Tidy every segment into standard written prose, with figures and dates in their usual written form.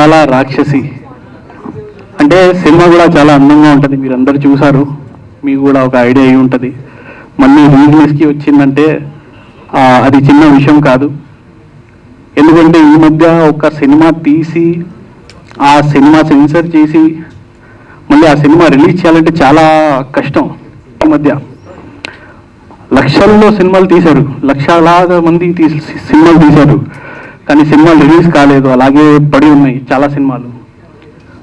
అందాల రాక్షసి అంటే సినిమా కూడా చాలా అందంగా ఉంటుంది. మీరు అందరు చూసారు, మీకు కూడా ఒక ఐడియా అయి ఉంటుంది. మళ్ళీ రిలీజ్కి వచ్చిందంటే అది చిన్న విషయం కాదు. ఎందుకంటే ఈ మధ్య ఒక సినిమా తీసి ఆ సినిమా సెన్సర్ చేసి మళ్ళీ ఆ సినిమా రిలీజ్ చేయాలంటే చాలా కష్టం. ఈ మధ్య లక్షల్లో సినిమాలు తీశారు, లక్షలాది మంది సినిమాలు తీశారు, కానీ సినిమాలు రిలీజ్ కాలేదు, అలాగే పడి ఉన్నాయి చాలా సినిమాలు.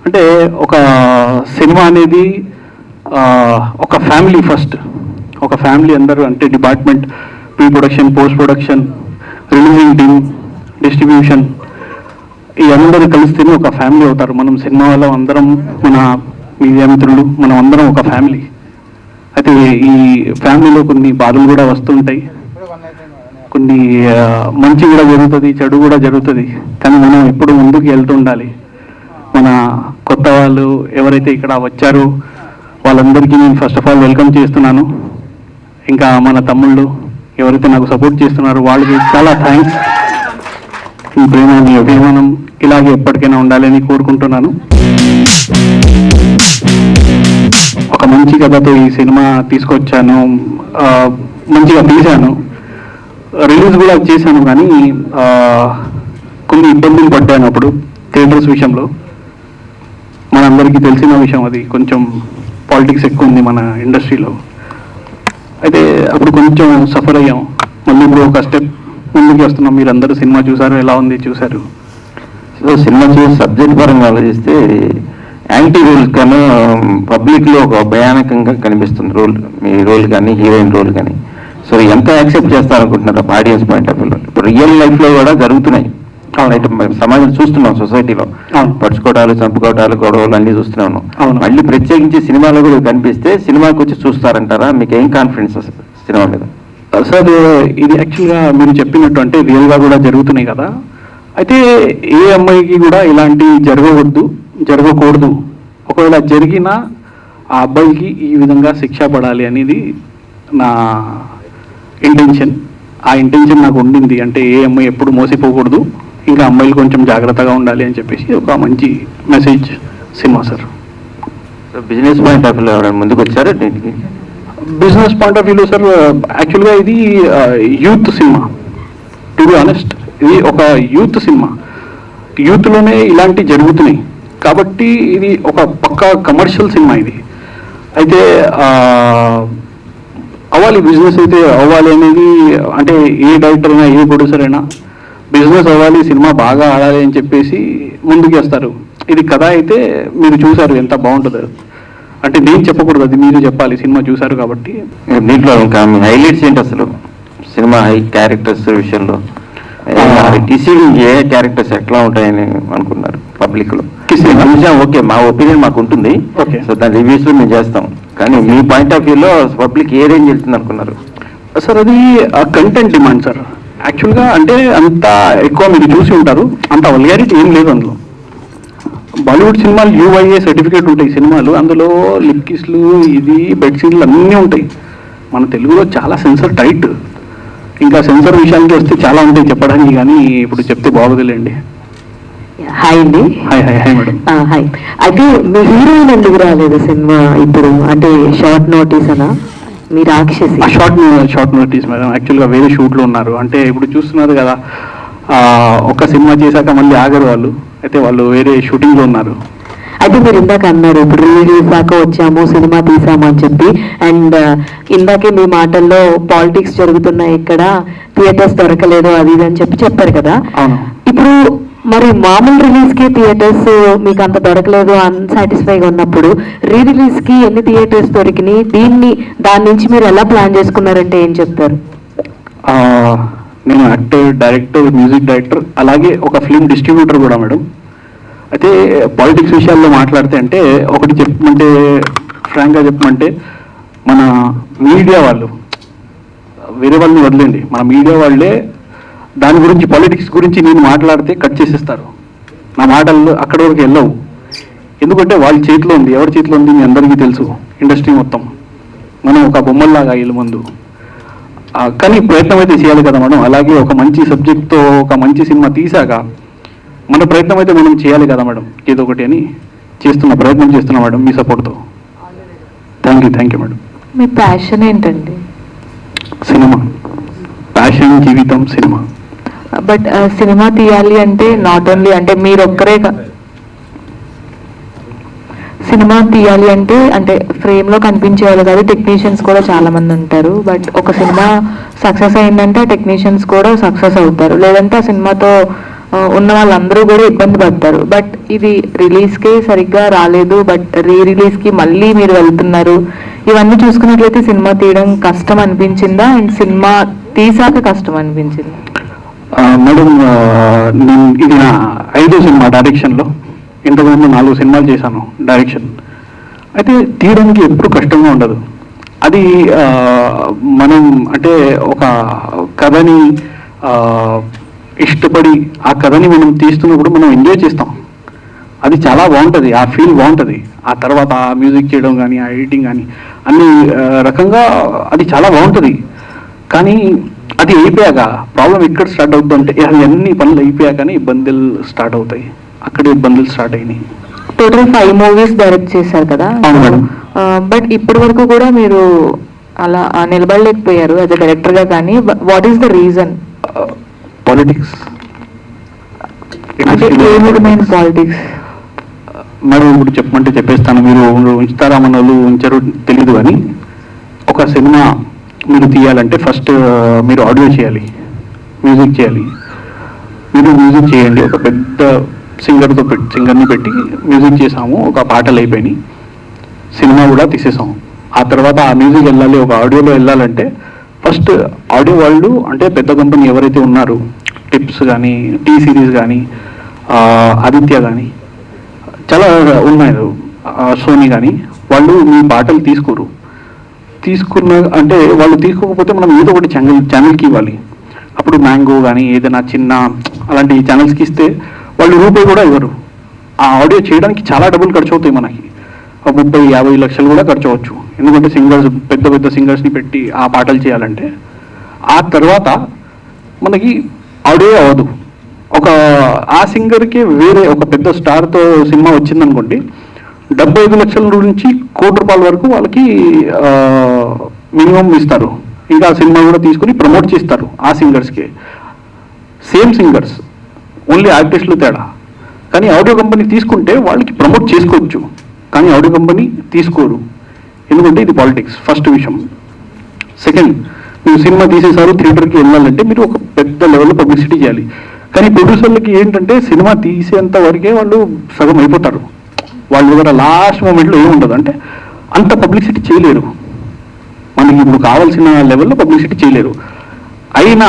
అంటే ఒక సినిమా అనేది ఒక ఫ్యామిలీ ఫస్ట్, ఒక ఫ్యామిలీ అందరూ అంటే department, pre production, post production, releasing team, distribution, ఈ అందరూ కలిస్తేనే ఒక ఫ్యామిలీ అవుతారు. మనం సినిమా వాళ్ళం అందరం, మన మీడియా మిత్రులు, మనం అందరం ఒక ఫ్యామిలీ. అయితే ఈ ఫ్యామిలీలో కొన్ని బాధలు కూడా వస్తుంటాయి, కొన్ని మంచి కూడా జరుగుతుంది, చెడు కూడా జరుగుతుంది. కానీ మనం ఎప్పుడు ముందుకు వెళ్తుండాలి. మన కొత్త వాళ్ళు ఎవరైతే ఇక్కడ వచ్చారో వాళ్ళందరికీ నేను ఫస్ట్ ఆఫ్ ఆల్ వెల్కమ్ చేస్తున్నాను. ఇంకా మన తమ్ముళ్ళు ఎవరైతే నాకు సపోర్ట్ చేస్తున్నారో వాళ్ళకి చాలా థ్యాంక్స్. ఈ ప్రేమ, మీ అభిమానం ఇలాగే ఎప్పటికైనా ఉండాలని కోరుకుంటున్నాను. ఒక మంచి కథతో ఈ సినిమా తీసుకొచ్చాను, మంచిగా తీశాను, రిలీజ్ కూడా చేశాను. కానీ కొన్ని ఇబ్బందులు పడ్డాను అప్పుడు థియేటర్స్ విషయంలో. మనందరికీ తెలిసిన విషయం, అది కొంచెం పాలిటిక్స్ ఎక్కువ ఉంది మన ఇండస్ట్రీలో. అయితే అప్పుడు కొంచెం సఫర్ అయ్యాం. మళ్ళీ ఇప్పుడు ఒక స్టెప్ ముందుకు వస్తున్నాం. మీరు అందరూ సినిమా చూసారు, ఎలా ఉంది చూసారు. సో సినిమా చూసి సబ్జెక్ట్ పరంగా ఆలోచిస్తే యాంటీ రోల్ కన్నా పబ్లిక్లో ఒక భయానకంగా కనిపిస్తుంది రోల్, మీ రోల్ కానీ హీరోయిన్ రోల్ కానీ. సో ఎంత యాక్సెప్ట్ చేస్తారనుకుంటున్నారు ఆడియన్స్ పాయింట్ ఆఫ్ వ్యూలో? ఇప్పుడు రియల్ లైఫ్లో కూడా జరుగుతున్నాయి, సమాజం చూస్తున్నాం, సొసైటీలో పడుచుకోవడాలు, చంపుకోవడాలు, గొడవలు అన్నీ చూస్తూనే ఉన్నాం. మళ్ళీ ప్రత్యేకించి సినిమాలో కూడా కనిపిస్తే సినిమాకి వచ్చి చూస్తారంటారా? మీకు ఏం కాన్ఫిడెన్స్ అసలు సినిమా మీద? సార్ ఇది యాక్చువల్గా మీరు చెప్పినట్టు అంటే రియల్గా కూడా జరుగుతున్నాయి కదా. అయితే ఏ అమ్మాయికి కూడా ఇలాంటి జరగకూడదు. ఒకవేళ జరిగినా ఆ అబ్బాయికి ఈ విధంగా శిక్ష పడాలి అనేది నా ఇంటెన్షన్. ఆ ఇంటెన్షన్ నాకు ఉండింది. అంటే ఏ అమ్మాయి ఎప్పుడు మోసిపోకూడదు, ఇంకా అమ్మాయిలు కొంచెం జాగ్రత్తగా ఉండాలి అని చెప్పేసి ఒక మంచి message cinema sir. Business point of వ్యూలో ముందుకు వచ్చారు. బిజినెస్ పాయింట్ ఆఫ్ వ్యూలో సార్ యాక్చువల్గా ఇది youth cinema. To be honest, ఇది ఒక యూత్ సినిమా. యూత్లోనే ఇలాంటివి జరుగుతున్నాయి కాబట్టి ఇది ఒక పక్కా కమర్షియల్ సినిమా ఇది. అయితే అవ్వాలి, బిజినెస్ అయితే అవ్వాలి అనేది, అంటే ఏ డైరెక్టర్ అయినా ఏ ప్రొడ్యూసర్ అయినా బిజినెస్ అవ్వాలి, సినిమా బాగా ఆడాలి అని చెప్పేసి ముందుకు వస్తారు. ఇది కథ అయితే మీరు చూసారు ఎంత బాగుంటుందో. అంటే నేను చెప్పకూడదు, అది మీరు చెప్పాలి, సినిమా చూసారు కాబట్టి. దీంట్లో ఇంకా హైలైట్స్ ఏంటి అసలు సినిమా క్యారెక్టర్స్ విషయంలో? టీసీడీ ఏ క్యారెక్టర్స్ ఎట్లా ఉంటాయని అనుకున్నారు పబ్లిక్లో? ఓకే, మా ఒపీనియన్ మాకు ఉంటుంది, సో దాని రివ్యూస్లో మేము చేస్తాం. కానీ మీ పాయింట్ ఆఫ్ వ్యూలో పబ్లిక్ ఏ రేంజ్ వెళ్తుంది అనుకున్నారు? సార్ అది కంటెంట్ డిమాండ్ సార్. యాక్చువల్గా అంటే అంత ఎక్కువ మీరు చూసి ఉంటారు, అంత వల్గారిటీ ఏం లేదు అందులో. బాలీవుడ్ సినిమాలు UIA సర్టిఫికేట్ ఉంటాయి సినిమాలు, అందులో లిప్ కిస్లు, ఇది బెడ్షీట్లు అన్నీ ఉంటాయి. మన తెలుగులో చాలా సెన్సర్ టైట్. ఇంకా సెన్సర్ విషయానికి వస్తే చాలా ఉంటాయి చెప్పడానికి, కానీ ఇప్పుడు చెప్తే బాగోదులేండి. హాయ్ అండి. Hi hi hi madam. Hi. అయితే మీ హీరోయిన్ ఎందుకు రాలేదు సినిమా ఇప్పుడు? అంటే షార్ట్ నోటీస్ అనా మీ రాక్షసి? Short notice madam. యాక్చువల్గా వేరే షూట్లో ఉన్నారు. అంటే ఇప్పుడు చూస్తున్నారు కదా, ఒక సినిమా చేశాక మళ్ళీ ఆగరు వాళ్ళు. అయితే వాళ్ళు వేరే షూటింగ్లో ఉన్నారు. అయితే మీరు ఇందాక అన్నారు ఇప్పుడు రిలీజ్ దాకా వచ్చాము, సినిమా తీసాము అని చెప్పి, అండ్ ఇందాకే మీ మాటల్లో పాలిటిక్స్ జరుగుతున్నాయి ఇక్కడ, థియేటర్స్ దొరకలేదు అది ఇది అని చెప్పారు కదా. ఇప్పుడు మరి మామూలు రిలీజ్కి థియేటర్స్ మీకు అంత దొరకలేదు, అన్సాటిస్ఫైగా ఉన్నప్పుడు రీ రిలీజ్కి ఎన్ని థియేటర్స్ దొరికినాయి? దాని నుంచి మీరు ఎలా ప్లాన్ చేసుకున్నారంటే ఏం చెప్తారు? నేను యాక్టర్, డైరెక్టర్, మ్యూజిక్ డైరెక్టర్, అలాగే ఒక ఫిల్మ్ డిస్ట్రిబ్యూటర్ కూడా మేడం. అయితే పాలిటిక్స్ విషయాల్లో మాట్లాడితే అంటే ఒకటి చెప్పమంటే, ఫ్రాంక్గా చెప్పమంటే, మన మీడియా వాళ్ళు, వేరే వాళ్ళని వదిలేండి, మన మీడియా వాళ్ళే దాని గురించి, పాలిటిక్స్ గురించి నేను మాట్లాడితే కట్ చేసేస్తారు. నా మాటలు అక్కడి వరకు వెళ్ళవు. ఎందుకంటే వాళ్ళ చేతిలో ఉంది. ఎవరి చేతిలో ఉంది మీ అందరికీ తెలుసు, ఇండస్ట్రీ మొత్తం. మనం ఒక బొమ్మల్లాగా వీళ్ళ ముందు. కానీ ప్రయత్నం అయితే చేయాలి కదా మేడం. అలాగే ఒక మంచి సబ్జెక్ట్తో ఒక మంచి సినిమా తీసాక మన ప్రయత్నం అయితే మనం చేయాలి కదా మేడం, ఏదో ఒకటి అని ప్రయత్నం చేస్తున్నా మేడం, మీ సపోర్ట్తో. Thank you madam. Me passion ఏంటండి? సినిమా ప్యాషన్, జీవితం సినిమా. బట్ సినిమా తీయాలి అంటే నాట్ ఓన్లీ అంటే మీరు ఒక్కరే సినిమా తీయాలి అంటే ఫ్రేమ్లో కనిపించే వాళ్ళు కాదు, టెక్నీషియన్స్ కూడా చాలా మంది ఉంటారు. బట్ ఒక సినిమా సక్సెస్ అయిందంటే ఆ టెక్నీషియన్స్ కూడా సక్సెస్ అవుతారు, లేదంటే ఆ సినిమాతో ఉన్న వాళ్ళందరూ కూడా ఇబ్బంది పడతారు. బట్ ఇది రిలీజ్కే సరిగ్గా రాలేదు, బట్ రిలీజ్కి మళ్ళీ మీరు వెళ్తున్నారు. ఇవన్నీ చూసుకున్నట్లయితే సినిమా తీయడం కష్టం అనిపించిందా అండ్ సినిమా తీసాక కష్టం అనిపించిందా? మేడం, ఇది నా 5వ సినిమా డైరెక్షన్లో. ఇంతకుముందు 4 సినిమాలు చేశాను డైరెక్షన్. అయితే తీయడానికి ఎప్పుడు కష్టంగా ఉండదు. అది మనం అంటే ఒక కథని ఇష్టపడి ఆ కథని మనం తీస్తున్నప్పుడు మనం ఎంజాయ్ చేస్తాం. అది చాలా బాగుంటుంది, ఆ ఫీల్ బాగుంటుంది. ఆ తర్వాత ఆ మ్యూజిక్ చేయడం కానీ, ఆ ఎడిటింగ్ కానీ అన్ని రకంగా అది చాలా బాగుంటుంది. కానీ అది అయిపోయాక ప్రాబ్లం ఎక్కడ స్టార్ట్ అవుతుందంటే, అది అన్ని పనులు అయిపోయాకనే ఇబ్బందులు స్టార్ట్ అవుతాయి. అక్కడే ఇబ్బందులు స్టార్ట్ అయినాయి. టోటల్ 5 మూవీస్ డైరెక్ట్ చేశారు కదా? అవును మేడం. బట్ ఇప్పటి వరకు కూడా మీరు అలా నిలబడలేకపోయారు యాజ్ అ డైరెక్టర్గా. కానీ what is the reason? Politics. అంటే ఏ విధమైన పాలిటిక్స్ మేడం? ఇప్పుడు చెప్పమంటే చెప్పేస్తాను, మీరు ఉంచుతారా మనలు ఉంచారు తెలీదు. కానీ ఒక సినిమా మీరు తీయాలంటే ఫస్ట్ మీరు ఆడియో చేయాలి, మ్యూజిక్ చేయాలి. మీరు మ్యూజిక్ చేయండి, ఒక పెద్ద సింగర్ని పెట్టి మ్యూజిక్ చేసాము, ఒక పాటలు అయిపోయినాయి, సినిమా కూడా తీసేసాము. ఆ తర్వాత ఆ మ్యూజిక్ వెళ్ళాలి, ఒక ఆడియోలో వెళ్ళాలంటే ఫస్ట్ ఆడియో వాళ్ళు అంటే పెద్ద కంపెనీ ఎవరైతే ఉన్నారో, టిప్స్ కానీ, టీ సిరీస్ కానీ, ఆదిత్య కానీ చాలా ఉన్నాయి, సోనీ కానీ, వాళ్ళు మీ పాటలు తీసుకున్న అంటే వాళ్ళు తీసుకోకపోతే మనం ఏదో ఒకటి ఛానల్కి ఇవ్వాలి. అప్పుడు మ్యాంగో కానీ ఏదైనా చిన్న అలాంటి ఛానల్స్కి ఇస్తే వాళ్ళు రూపాయి కూడా ఇవ్వరు. ఆ ఆడియో చేయడానికి చాలా డబ్బులు ఖర్చు అవుతాయి, మనకి 30-50 లక్షలు కూడా ఖర్చు అవ్వచ్చు. ఎందుకంటే పెద్ద సింగర్స్ని పెట్టి ఆ పాటలు చేయాలంటే ఆ తర్వాత మనకి ఆడియో అవ్వదు. ఆ సింగర్కి వేరే ఒక పెద్ద స్టార్తో సినిమా వచ్చిందనుకోండి, 75 లక్షల నుంచి ₹1,00,00,000 వరకు వాళ్ళకి మినిమం ఇస్తారు. ఇంకా ఆ సినిమా కూడా తీసుకుని ప్రమోట్ చేస్తారు ఆ సింగర్స్కి. సేమ్ సింగర్స్, ఓన్లీ ఆర్టిస్టులు తేడా. కానీ ఆడియో కంపెనీ తీసుకుంటే వాళ్ళకి ప్రమోట్ చేసుకోవచ్చు, కానీ ఆడియో కంపెనీ తీసుకోరు. ఎందుకంటే ఇది పాలిటిక్స్, ఫస్ట్ విషయం. సెకండ్, మీరు సినిమా తీసేసారు, థియేటర్కి వెళ్ళాలంటే మీరు ఒక పెద్ద లెవెల్లో పబ్లిసిటీ చేయాలి. కానీ ప్రొడ్యూసర్లకి ఏంటంటే సినిమా తీసేంత వరకే వాళ్ళు సగం అయిపోతారు. వాళ్ళ దగ్గర లాస్ట్ మూమెంట్లో ఏముండదు, అంటే అంత పబ్లిసిటీ చేయలేరు. మనకి ఇప్పుడు కావాల్సిన లెవెల్లో పబ్లిసిటీ చేయలేరు. అయినా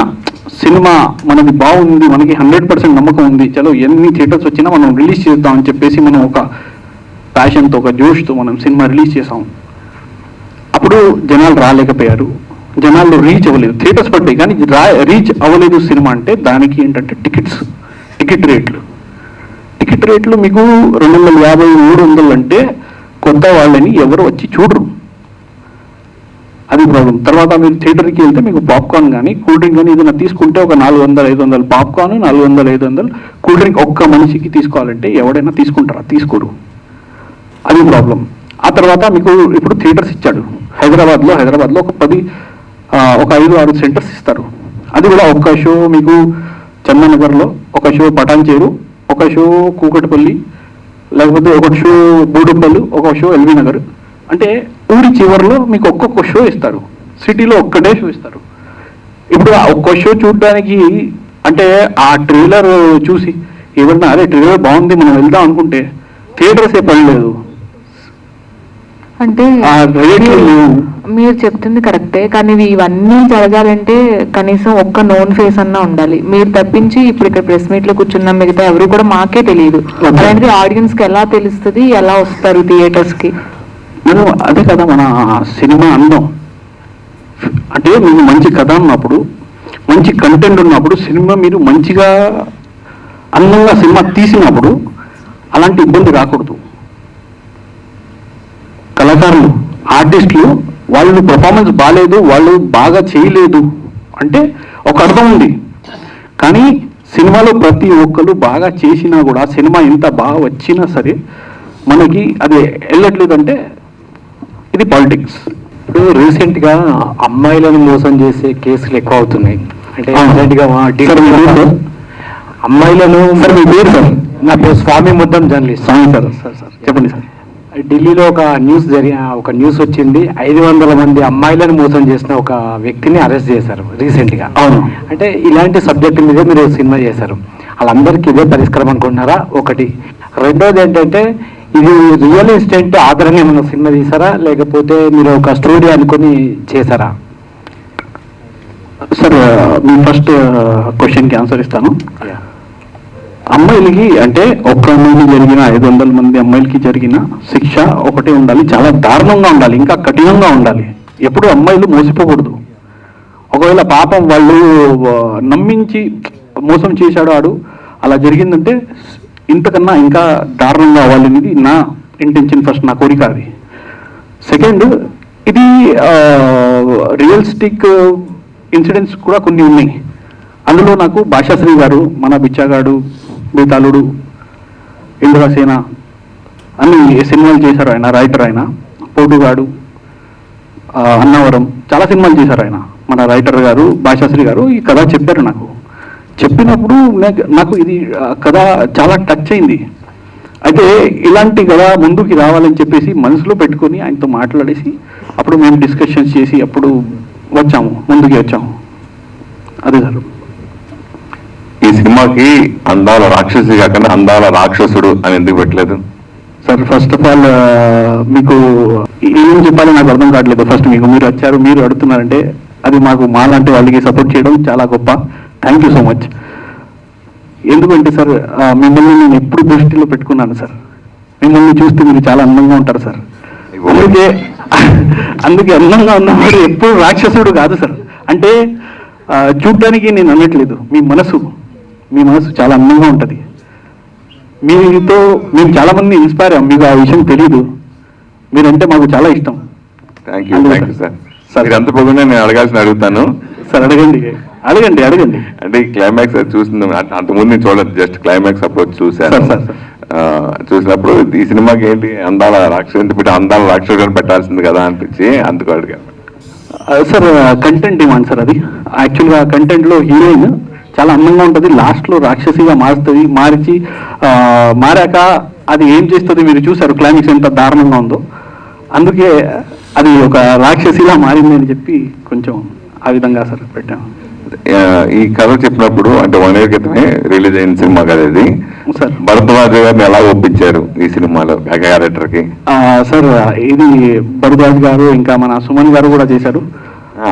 సినిమా మనది బాగుంది, మనకి 100% నమ్మకం ఉంది, చలో ఎన్ని థియేటర్స్ వచ్చినా మనం రిలీజ్ చేద్దామని చెప్పేసి మనం ఒక ప్యాషన్తో, ఒక జోష్తో మనం సినిమా రిలీజ్ చేసాం. అప్పుడు జనాలు రాలేకపోయారు, జనాల్లో రీచ్ అవ్వలేదు. థియేటర్స్ పడ్డాయి కానీ రీచ్ అవ్వలేదు సినిమా. అంటే దానికి ఏంటంటే టికెట్ రేట్లు మీకు 250-300 అంటే కొత్త వాళ్ళని ఎవరు వచ్చి చూడరు. అది ప్రాబ్లం. తర్వాత మీరు థియేటర్కి వెళ్తే మీకు పాప్కార్న్ కానీ, కూల్ డ్రింక్ కానీ ఏదైనా తీసుకుంటే ఒక 400-500 పాప్కార్న్, 400-500 కూల్ డ్రింక్ ఒక్క మనిషికి తీసుకోవాలంటే ఎవడైనా తీసుకుంటారా? తీసుకోరు. అది ప్రాబ్లం. ఆ తర్వాత మీకు ఇప్పుడు థియేటర్స్ ఇచ్చాడు. హైదరాబాద్లో ఒక 5-6 సెంటర్స్ ఇస్తారు. అది కూడా ఒక్క షో మీకు చందనగర్లో, ఒక షో పటాన్చేరు, ఒక షో కూకట్పల్లి, లేకపోతే ఒక షో బోడుప్పలు, ఒక షో ఎల్బీ నగర్. అంటే ఊరి చివరిలో మీకు ఒక్కొక్క షో ఇస్తారు. సిటీలో ఒక్కటే షో ఇస్తారు. ఇప్పుడు ఆ ఒక్క షో చూడడానికి అంటే ఆ ట్రైలర్ చూసి ఏమన్నా అరే ట్రైలర్ బాగుంది మనం వెళ్దాం అనుకుంటే థియేటర్సే పడలేదు. అంటే మీరు చెప్తుంది కరెక్టే, కానీ ఇవన్నీ జరగాలంటే కనీసం ఒక్క నోన్ ఫేస్ అన్నా ఉండాలి. మీరు తప్పించి ఇప్పుడు ఇక్కడ ప్రెస్ మీట్ లో కూర్చున్న మిగతా ఎవరు కూడా మాకే తెలియదు. అలాంటి ఆడియన్స్ కి ఎలా తెలుస్తుంది, ఎలా వస్తారు థియేటర్స్ కి? మనం అదే కదా మన సినిమా అందం. అంటే మీకు మంచి కథ ఉన్నప్పుడు, మంచి కంటెంట్ ఉన్నప్పుడు, సినిమా మీరు మంచిగా అందంగా సినిమా తీసినప్పుడు అలాంటి ఇబ్బంది రాకూడదు. కళాకారులు, ఆర్టిస్టులు వాళ్ళు పర్ఫార్మెన్స్ బాగాలేదు, వాళ్ళు బాగా చేయలేదు అంటే ఒక అర్థం ఉంది. కానీ సినిమాలో ప్రతి ఒక్కరు బాగా చేసినా కూడా సినిమా ఎంత బాగా వచ్చినా సరే మనకి అది వెళ్ళట్లేదంటే ఇది పాలిటిక్స్. ఇప్పుడు రీసెంట్గా అమ్మాయిలను మోసం చేసే కేసులు ఎక్కువ అవుతున్నాయి. అంటే రీసెంట్గా అమ్మాయిలను సార్ మీ పేరు సార్? నా పేరు స్వామి ముద్దం జర్నలిస్ట్. స్వామి సార్. సార్ సార్ చెప్పండి సార్. ఢిల్లీలో ఒక న్యూస్ వచ్చింది. 500 మంది అమ్మాయిలను మోసం చేసిన ఒక వ్యక్తిని అరెస్ట్ చేశారు రీసెంట్గా. అవును. అంటే ఇలాంటి సబ్జెక్టు మీదే మీరు సినిమా చేశారు. వాళ్ళందరికీ ఇదే పరిష్కారం అనుకుంటున్నారా? ఒకటి. రెండోది ఏంటంటే ఇది రియల్ ఎస్టేట్ ఆధారంగా ఏమైనా సినిమా తీసారా, లేకపోతే మీరు ఒక స్టోరీ అనుకుని చేశారా? సార్ మీ ఫస్ట్ క్వశ్చన్కి ఆన్సర్ ఇస్తాను. అమ్మాయిలకి అంటే ఒక్క అమ్మాయికి జరిగిన 500 మంది అమ్మాయిలకి జరిగిన శిక్ష ఒకటే ఉండాలి, చాలా దారుణంగా ఉండాలి, ఇంకా కఠినంగా ఉండాలి. ఎప్పుడు అమ్మాయిలు మోసపోకూడదు. ఒకవేళ పాపం వాళ్ళు నమ్మించి మోసం చేశాడు ఆడు, అలా జరిగిందంటే ఇంతకన్నా ఇంకా దారుణంగా అవ్వాలనేది నా ఇంటెన్షన్, ఫస్ట్ నా కోరిక అది. సెకండ్, ఇది రియలిస్టిక్ ఇన్సిడెంట్స్ కూడా కొన్ని ఉన్నాయి. అందులో నాకు భాషాశ్రీ గారు, మన బిచ్చాగాడు, బేతాళుడు, ఇంద్రసేన అన్ని సినిమాలు చేశారు ఆయన, రైటర్ ఆయన. పోటుగాడు, అన్నవరం, చాలా సినిమాలు చేశారు ఆయన, మన రైటర్ గారు భాషాశ్రీ గారు. ఈ కథ చెప్పారు నాకు. చెప్పినప్పుడు నాకు ఇది కథ చాలా టచ్ అయింది. అయితే ఇలాంటి కథ ముందుకి రావాలని చెప్పేసి మనసులో పెట్టుకొని ఆయనతో మాట్లాడేసి అప్పుడు మేము డిస్కషన్స్ చేసి అప్పుడు ముందుకి వచ్చాము. అదే సార్. ఈ సినిమాకి అందాల రాక్షసి కాకుండా అందాల రాక్షసుడు అని ఎందుకు పెట్టలేదు సార్? ఫస్ట్ ఆఫ్ ఆల్ మీకు ఏం చెప్పాలో నాకు అర్థం కావట్లేదు. ఫస్ట్ మీరు వచ్చారు, మీరు అడుగుతున్నారంటే అది మాలాంటి వాళ్ళకి సపోర్ట్ చేయడం చాలా గొప్ప. Thank you so much. ఎందుకంటే సార్ మిమ్మల్ని నేను ఎప్పుడు దృష్టిలో పెట్టుకున్నాను సార్. మిమ్మల్ని చూస్తే మీరు చాలా అందంగా ఉంటారు సార్. అందుకే అందంగా ఉన్నవాడు ఎప్పుడు రాక్షసుడు కాదు సార్. అంటే చూడ్డానికి నేను అనట్లేదు, మీ మనసు చాలా అందంగా ఉంటుంది. మీతో మేము చాలా మంది ఇన్స్పైర్ అయ్యాం. మీకు ఆ విషయం తెలీదు. మీరంటే మాకు చాలా ఇష్టం. Thank you sir. మీరు అంత పొద్దున్నే నేను అడుగుతాను సార్. అడగండి. అంటే ఈ క్లైమాక్స్ చూసింది అంతకుముందు నేను చూడలేదు, జస్ట్ క్లైమాక్స్ అప్పుడు చూశాను. చూసినప్పుడు ఈ సినిమాకి ఏంటి అందాల రాక్షసు అందాల రాక్షసుడు పెట్టాల్సింది కదా అనిపించి అందుకు అడిగాను. Sir content demand sir. అది యాక్చువల్గా కంటెంట్లో హీరోయిన్ చాలా అందంగా ఉంటుంది, లాస్ట్లో రాక్షసిగా మారుతుంది. మారాక అది ఏం చేస్తుంది మీరు చూసారు, క్లైమాక్స్ ఎంత దారుణంగా ఉందో. అందుకే అది ఒక రాక్షసిలా మారింది అని చెప్పి కొంచెం ఆ విధంగా సార్ పెట్టాము. ఈ కథ చెప్పినప్పుడు అంటే 1 year క్రితమే రిలీజ్ అయిన సినిమా కదా ఇది. సార్ భరద్వాజ్ గారిని ఎలా ఒప్పించారు ఈ సినిమాలో క్యారెక్టర్ కి? సార్ ఇది భరద్వాజ్ గారు ఇంకా మన సుమన్ గారు కూడా చేశారు.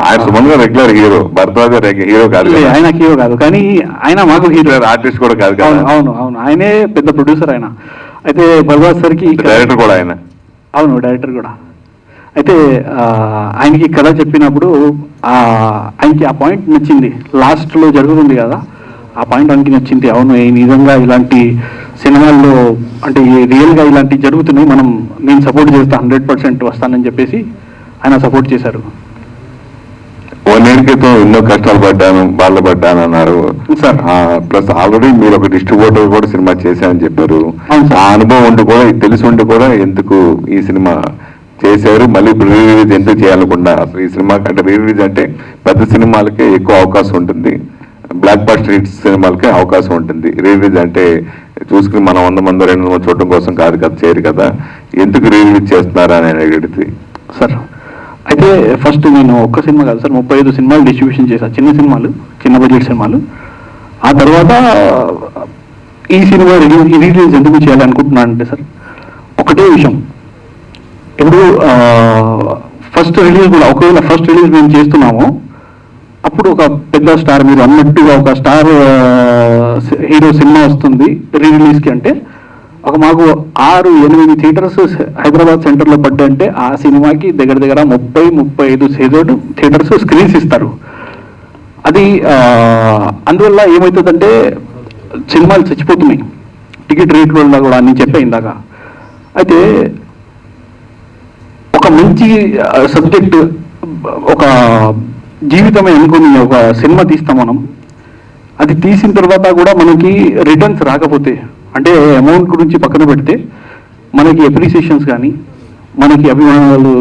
ఆయన సుమన్ గారు రెగ్యులర్ హీరో, భరద్వాజ్ హీరో కాదు. ఆయన హీరో కాదు, కానీ ఆయన మాకు హీరో, ఆర్టిస్ట్ కూడా కాదు. అవును, ఆయనే పెద్ద ప్రొడ్యూసర్ ఆయన. అయితే భరద్వాజ్ సార్కి డైరెక్టర్ కూడా ఆయన. అవును, డైరెక్టర్ కూడా. అయితే ఆయనకి కథ చెప్పినప్పుడు ఆయనకి ఆ పాయింట్ నచ్చింది. లాస్ట్లో జరుగుతుంది కదా, ఆ పాయింట్ ఆయనకి నచ్చింది. అవును, నిజంగా ఇలాంటి సినిమాల్లో అంటే రియల్గా ఇలాంటివి జరుగుతున్నాయి, నేను సపోర్ట్ చేస్తా, 100% వస్తానని చెప్పేసి ఆయన సపోర్ట్ చేశారు. 1 year క్రితం ఎన్నో కష్టాలు బాధపడ్డాను అన్నారు సార్. ప్లస్ ఆల్రెడీ మీరు ఒక డిస్ట్రిబ్యూటర్ కూడా సినిమా చేశారని చెప్పారు. ఆ అనుభవం ఉండి కూడా తెలిసి ఉండి కూడా ఎందుకు ఈ సినిమా చేశారు? మళ్ళీ రీ రిలీజ్ ఎందుకు చేయాలనుకున్నా? అసలు ఈ సినిమా అంటే రీ రిలీజ్ అంటే పెద్ద సినిమాలకే ఎక్కువ అవకాశం ఉంటుంది, బ్లాక్ బస్టర్ హిట్స్ సినిమాలకే అవకాశం ఉంటుంది. రీ రిలీజ్ అంటే చూసుకుని మనం 100 మంది 200 మంది చూడటం కోసం కాదు కదా, చేయరు కదా. ఎందుకు రీ రిలీజ్ చేస్తున్నారా అని అడిగితే సార్, అయితే ఫస్ట్ నేను ఒక్క సినిమా కాదు సార్, 35 సినిమాలు డిస్ట్రిబ్యూషన్ చేశాను. చిన్న బడ్జెట్ సినిమాలు. ఆ తర్వాత ఈ సినిమా రిలీజ్ ఎందుకు చేయాలనుకుంటున్నానంటే సార్, ఒకటే విషయం. ఇప్పుడు ఫస్ట్ రిలీజ్ కూడా, ఒకవేళ ఫస్ట్ రిలీజ్ మేము చేస్తున్నామో అప్పుడు ఒక పెద్ద స్టార్, మీరు అన్నట్టుగా ఒక స్టార్ హీరో సినిమా వస్తుంది రిలీజ్కి అంటే మాకు 6-8 థియేటర్స్ హైదరాబాద్ సెంటర్లో పడ్డాయంటే ఆ సినిమాకి దగ్గర 30-35 థియేటర్స్ స్క్రీన్స్ ఇస్తారు. అది అందువల్ల ఏమవుతుందంటే సినిమాలు చచ్చిపోతున్నాయి టికెట్ రేట్ల వల్ల కూడా, నేను చెప్పా ఇందాక. అయితే ఒక మంచి సబ్జెక్ట్, ఒక జీవితమే అనుకుని ఒక సినిమా తీస్తాం మనం. అది తీసిన తర్వాత కూడా మనకి రిటర్న్స్ రాకపోతే, అంటే అమౌంట్ గురించి పక్కన పెడితే మనకి అప్రిసియేషన్స్ కానీ, మనకి అభిమానాలు,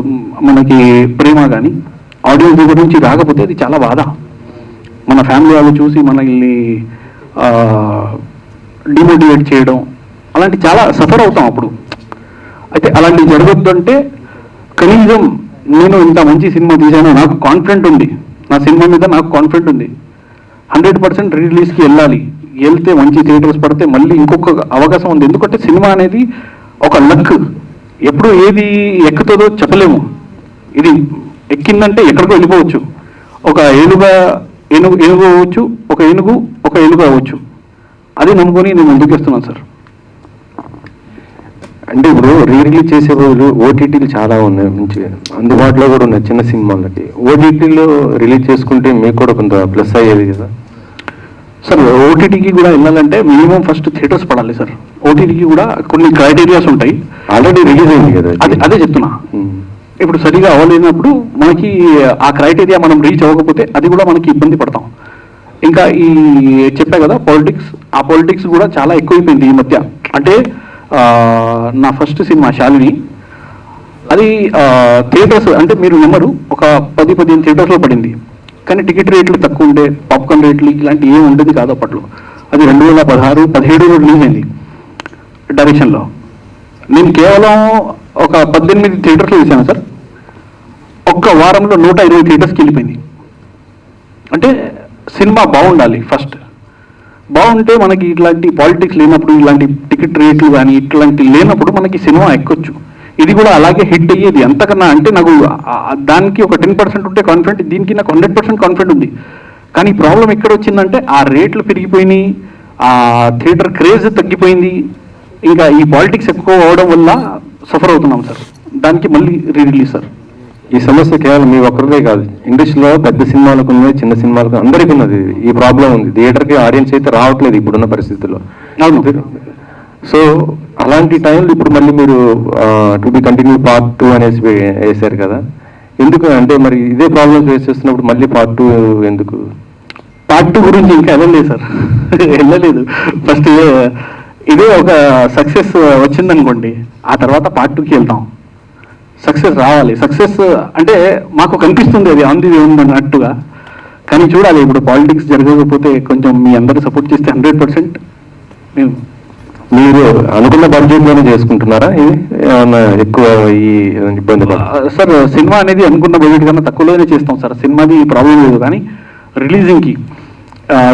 మనకి ప్రేమ కానీ ఆడియన్స్ దగ్గర నుంచి రాకపోతే అది చాలా బాధ. మన ఫ్యామిలీ వాళ్ళు చూసి మనల్ని డిమోటివేట్ చేయడం, అలాంటి చాలా సఫర్ అవుతాం అప్పుడు. అయితే అలాంటివి జరగద్దు అంటే కనీసం నేను ఇంత మంచి సినిమా తీశాను, నాకు కాన్ఫిడెంట్ ఉంది, నా సినిమా మీద నాకు కాన్ఫిడెంట్ ఉంది, 100% రిలీజ్కి వెళ్ళాలి, వెళ్తే మంచి థియేటర్స్ పడితే మళ్ళీ ఇంకొక అవకాశం ఉంది. ఎందుకంటే సినిమా అనేది ఒక లక్, ఎప్పుడు ఏది ఎక్కుతుందో చెప్పలేము. ఇది ఎక్కిందంటే ఎక్కడికో వెళ్ళిపోవచ్చు, ఒక ఏనుగు అవ్వచ్చు, ఒక ఏనుగు అవ్వచ్చు. అది నమ్ముకొని నేను ముందుకేస్తున్నాను సార్. అంటే ఇప్పుడు రిలీజ్ చేసే రోజులు ఓటీటీలు చాలా ఉన్నాయి, మంచిగా అందుబాటులో కూడా ఉన్నాయి చిన్న సినిమాలకి. ఓటీటీలో రిలీజ్ చేసుకుంటే మీకు కూడా కొంత ప్లస్ అయ్యేది కదా సార్. ఓటీటీకి కూడా వెళ్ళాలంటే మినిమం ఫస్ట్ థియేటర్స్ పడాలి సార్. ఓటీటీకి కూడా కొన్ని క్రైటీరియాస్ ఉంటాయి. ఆల్రెడీ రిలీజ్ అయింది కదా, అదే చెప్తున్నా. ఇప్పుడు సరిగా అవ్వలేనప్పుడు మనకి ఆ క్రైటీరియా మనం రీచ్ అవ్వకపోతే అది కూడా మనకి ఇబ్బంది పడతాం. ఇంకా ఈ చెప్పా కదా పాలిటిక్స్, ఆ పాలిటిక్స్ కూడా చాలా ఎక్కువైపోయింది ఈ మధ్య. అంటే నా ఫస్ట్ సినిమా శాలిని, అది థియేటర్స్ అంటే మీరు నెంబరు ఒక 10-15 థియేటర్స్లో పడింది. కానీ టికెట్ రేట్లు తక్కువ ఉండే, పాప్కార్న్ రేట్లు ఇలాంటి ఏమి ఉండేది కాదు అప్పట్లో. అది 2016-17 రిలీజ్ అయింది డైరెక్షన్లో. నేను కేవలం ఒక 18 థియేటర్స్లో వేసాను సార్. ఒక్క వారంలో 120 థియేటర్స్కి వెళ్ళిపోయింది. అంటే సినిమా బాగుండాలి ఫస్ట్, బాగుంటే మనకి ఇట్లాంటి పాలిటిక్స్ లేనప్పుడు, ఇలాంటి టికెట్ రేట్లు కానీ ఇట్లాంటి లేనప్పుడు మనకి సినిమా ఎక్కొచ్చు. ఇది కూడా అలాగే హిట్ అయ్యేది. అంతకన్నా అంటే నాకు దానికి ఒక 10% ఉంటే కాన్ఫిడెంట్, దీనికి నాకు 100% కాన్ఫిడెంట్ ఉంది. కానీ ప్రాబ్లం ఎక్కడ వచ్చిందంటే ఆ రేట్లు పెరిగిపోయినాయి, ఆ థియేటర్ క్రేజ్ తగ్గిపోయింది. ఇంకా ఈ పాలిటిక్స్ ఎక్కువ అవడం వల్ల సఫర్ అవుతున్నాం సార్. దానికి మళ్ళీ రిలీజ్ సార్. ఈ సమస్య కేవలం మీ ఒక్కరిదే కాదు, ఇండస్ట్రీలో పెద్ద సినిమాలకు ఉన్నది, చిన్న సినిమాలకు అందరికీ ఉన్నది. ఈ ప్రాబ్లం ఉంది. థియేటర్కి ఆడియన్స్ అయితే రావట్లేదు ఇప్పుడున్న పరిస్థితుల్లో. సో అలాంటి టైంలో ఇప్పుడు మళ్ళీ మీరు టు బి కంటిన్యూ పార్ట్ 2 అనేసి వేశారు కదా, ఎందుకు అంటే మరి ఇదే ప్రాబ్లమ్ ఫేస్ చేస్తున్నప్పుడు మళ్ళీ పార్ట్ 2 ఎందుకు? పార్ట్ 2 గురించి ఇంకా వెళ్ళలేదు సార్. వెళ్ళలేదు. ఫస్ట్ ఇదే ఒక సక్సెస్ వచ్చిందనుకోండి, ఆ తర్వాత పార్ట్ 2కి వెళ్తాం. సక్సెస్ రావాలి. సక్సెస్ అంటే మాకు కనిపిస్తుంది అది ఆన్ ది వే ఉందన్నట్టుగా. కానీ చూడాలి, ఇప్పుడు పాలిటిక్స్ జరగకపోతే కొంచెం మీ అందరూ సపోర్ట్ చేస్తే 100% మీరు అనుకున్న బడ్జెట్లోనే చేసుకుంటున్నారా? ఇది ఏమన్నా ఎక్కువ ఈ ఇబ్బంది సార్? సినిమా అనేది అనుకున్న బడ్జెట్ కన్నా తక్కువలోనే చేస్తాం సార్. సినిమాది ప్రాబ్లం లేదు. కానీ రిలీజింగ్కి,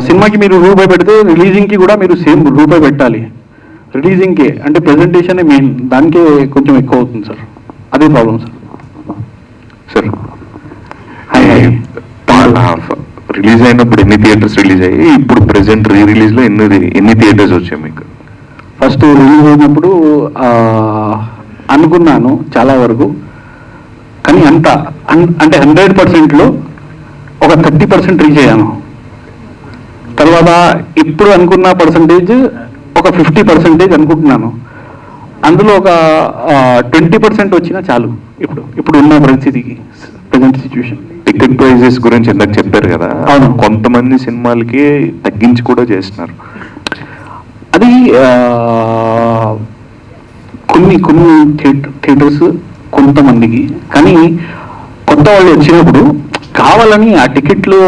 సినిమాకి మీరు రూపాయి పెడితే రిలీజింగ్కి కూడా మీరు సేమ్ రూపాయి పెట్టాలి. రిలీజింగ్కి అంటే ప్రెజెంటేషనే మెయిన్, దానికే కొంచెం ఎక్కువ అవుతుంది సార్. అదే ప్రాబ్లం సార్. సార్ రిలీజ్ అయినప్పుడు ఎన్ని థియేటర్స్ రిలీజ్ అయ్యి, ఇప్పుడు ప్రెసెంట్ రిలీజ్లో ఎన్ని థియేటర్స్ వచ్చాయి మీకు? ఫస్ట్ రిలీజ్ అయినప్పుడు అనుకున్నాను చాలా వరకు, కానీ అంటే 100%లో ఒక 30% రీచ్ అయ్యాను. తర్వాత ఇప్పుడు అనుకున్న పర్సంటేజ్ ఒక 50% అనుకుంటున్నాను. అందులో ఒక 20% వచ్చినా చాలు ఇప్పుడు ఉన్న పరిస్థితికి, ప్రజెంట్ సిచ్యువేషన్. టికెట్ ప్రైజెస్ గురించి ఇందాక చెప్పారు కదా, అవును. కొంతమంది సినిమాలకి తగ్గించి కూడా చేస్తున్నారు. అది కొన్ని థియేటర్స్ కొంతమందికి, కానీ కొత్త వాళ్ళు వచ్చినప్పుడు కావాలని ఆ టికెట్లు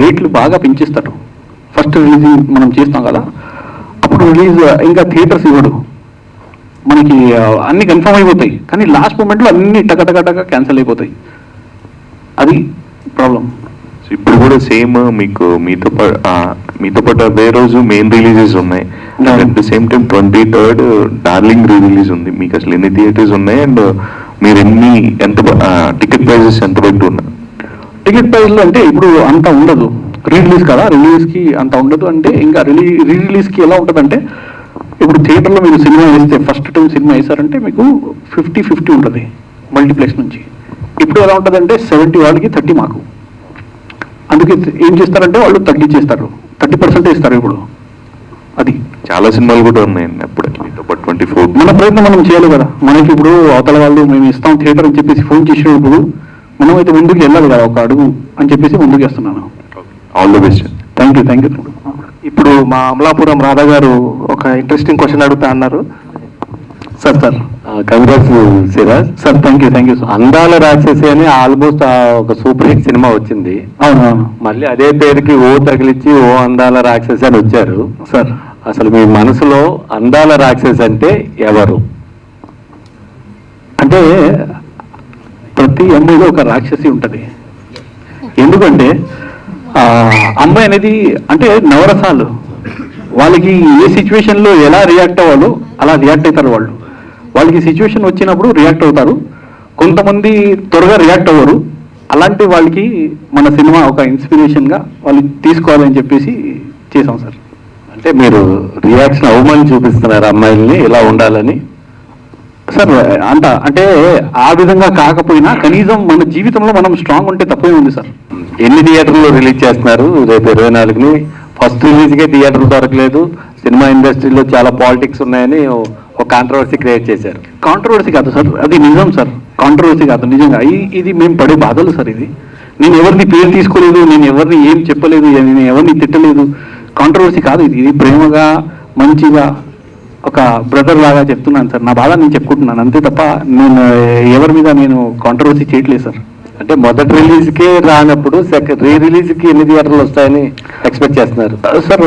రేట్లు బాగా పెంచిస్తారు. ఫస్ట్ రిలీజ్ మనం చేస్తాం కదా, అప్పుడు రిలీజ్ ఇంకా థియేటర్స్ ఇవ్వడు మనకి, అన్ని కన్ఫర్మ్ అయిపోతాయి. కానీ లాస్ట్ మూమెంట్లో అన్ని టక క్యాన్సిల్ అయిపోతాయి. అది ప్రాబ్లం. ఇప్పుడు కూడా సేమ్ మీతో పాటు అదే రోజు మెయిన్ రిలీజెస్ ఉన్నాయి. At the same time 23rd darling release ఉంది. మీకు అసలు ఎన్ని థియేటర్స్ ఉన్నాయి అండ్ మీరు ఎంత టికెట్ ప్రైజెస్ ఎంత పెట్టి ఉన్నారు? టికెట్ ప్రైస్లో అంటే ఇప్పుడు అంత ఉండదు, రిలీజ్ కదా, రిలీజ్కి అంత ఉండదు. అంటే ఇంకా రిలీజ్కి ఎలా ఉంటుందంటే, ఇప్పుడు థియేటర్లో మీరు సినిమా వేస్తే, ఫస్ట్ టైం సినిమా వేసారంటే మీకు 50-50 ఉంటుంది మల్టీప్లెక్స్ నుంచి. ఇప్పుడు ఎలా ఉంటుందంటే 70 వాళ్ళకి 30 మాకు. అందుకే ఏం చేస్తారంటే వాళ్ళు 30% ఇస్తారు ఇప్పుడు. అది చాలా సినిమాలు కూడా ఉన్నాయండి అప్పుడు. మీతో పాటు 24 మన ప్రయత్నం మనం చేయాలి కదా. మనకి ఇప్పుడు అవతల వాళ్ళు మేము ఇస్తాం థియేటర్ అని చెప్పేసి ఫోన్ చేసినప్పుడు మనం అయితే ముందుకు వెళ్ళాలి కదా, ఒక అడుగు అని చెప్పేసి ముందుకు వేస్తున్నాను. All the best. Thank you. ఇప్పుడు మా అమలాపురం రాధా గారు ఒక ఇంట్రెస్టింగ్ క్వశ్చన్ అడుగుతా అన్నారు. Sir congrats Siraj. Sir thank you sir. అందాల రాక్షసి అని ఆల్మోస్ట్ ఒక సూపర్ హిట్ సినిమా వచ్చింది. అవునవును మళ్ళీ అదే పేరుకి ఓ తగిలిచ్చి ఓ అందాల రాక్షసి అని వచ్చారు. సార్. అసలు మీ మనసులో అందాల రాక్షసి అంటే ఎవరు? అంటే ప్రతి అమ్మాయిలో ఒక రాక్షసి ఉంటుంది. ఎందుకంటే అమ్మాయి అనేది అంటే నవరసాలు, వాళ్ళకి ఏ సిచ్యువేషన్లో ఎలా రియాక్ట్ అవ్వాలో అలా రియాక్ట్ అవుతారు. వాళ్ళకి సిచ్యువేషన్ వచ్చినప్పుడు రియాక్ట్ అవుతారు. కొంతమంది త్వరగా రియాక్ట్ అవ్వరు. అలాంటి వాళ్ళకి మన సినిమా ఒక ఇన్స్పిరేషన్గా వాళ్ళు తీసుకోవాలని చెప్పేసి చేసాం సార్. అంటే మీరు రియాక్షన్ అవమానం చూపిస్తున్నారు అమ్మాయిల్ని ఇలా ఉండాలని సార్. అంటే ఆ విధంగా కాకపోయినా కనీసం మన జీవితంలో మనం స్ట్రాంగ్ ఉంటే తప్పే ఉంది సార్. ఎన్ని థియేటర్లో రిలీజ్ చేస్తున్నారు? రేపు 24ని ఫస్ట్ రిలీజ్కే థియేటర్లు దొరకలేదు, సినిమా ఇండస్ట్రీలో చాలా పాలిటిక్స్ ఉన్నాయని ఒక కాంట్రవర్సీ క్రియేట్ చేశారు. కాంట్రవర్సీ కాదు సార్, అది నిజం సార్. కాంట్రవర్సీ కాదు, నిజంగా ఇది మేము పడే బాధలు సార్. ఇది నేను ఎవరిని పేరు తీసుకోలేదు, నేను ఎవరిని ఏం చెప్పలేదు, నేను ఎవరిని తిట్టలేదు. కాంట్రవర్సీ కాదు ఇది ప్రేమగా మంచిగా ఒక బ్రదర్ లాగా చెప్తున్నాను సార్. నా బాధ నేను చెప్పుకుంటున్నాను అంతే తప్ప నేను ఎవరి మీద నేను కాంట్రవర్సీ చేయట్లేదు సార్. అంటే మొదటి రిలీజ్కే రానప్పుడు రీ రిలీజ్కి ఎన్ని థియేటర్లు వస్తాయని ఎక్స్పెక్ట్ చేస్తున్నారు సార్?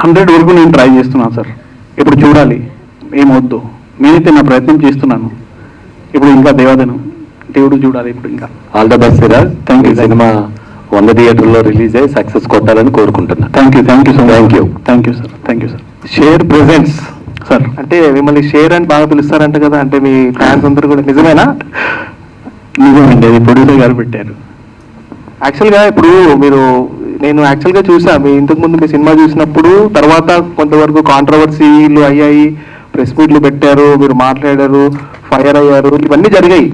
100 వరకు నేను ట్రై చేస్తున్నాను సార్. ఇప్పుడు చూడాలి ఏమవుద్దు. నేనైతే నా ప్రయత్నం చేస్తున్నాను. ఇప్పుడు ఇంకా దేవుడు చూడాలి. ఇప్పుడు ఇంకా all the best Siraj. Thank you. Cinema 100 థియేటర్లో రిలీజ్ అయ్యి సక్సెస్ కొట్టాలని కోరుకుంటున్నాను. Thank you sir. Thank you sir. Share presents sir. అంటే మిమ్మల్ని షేర్ అని బాగా పిలుస్తారంట కదా, అంటే మీ ఫ్యాన్స్ అందరూ కూడా నిజమేనా? నిజమండి, అది ప్రొడ్యూసర్ గారు పెట్టారు. యాక్చువల్గా ఇప్పుడు నేను యాక్చువల్గా చూసా మీ ఇంతకుముందు మీ సినిమా చూసినప్పుడు, తర్వాత కొంతవరకు కాంట్రవర్సీలు అయ్యాయి, ప్రెస్ మీట్లు పెట్టారు, మీరు మాట్లాడారు, ఫైర్ అయ్యారు, ఇవన్నీ జరిగాయి.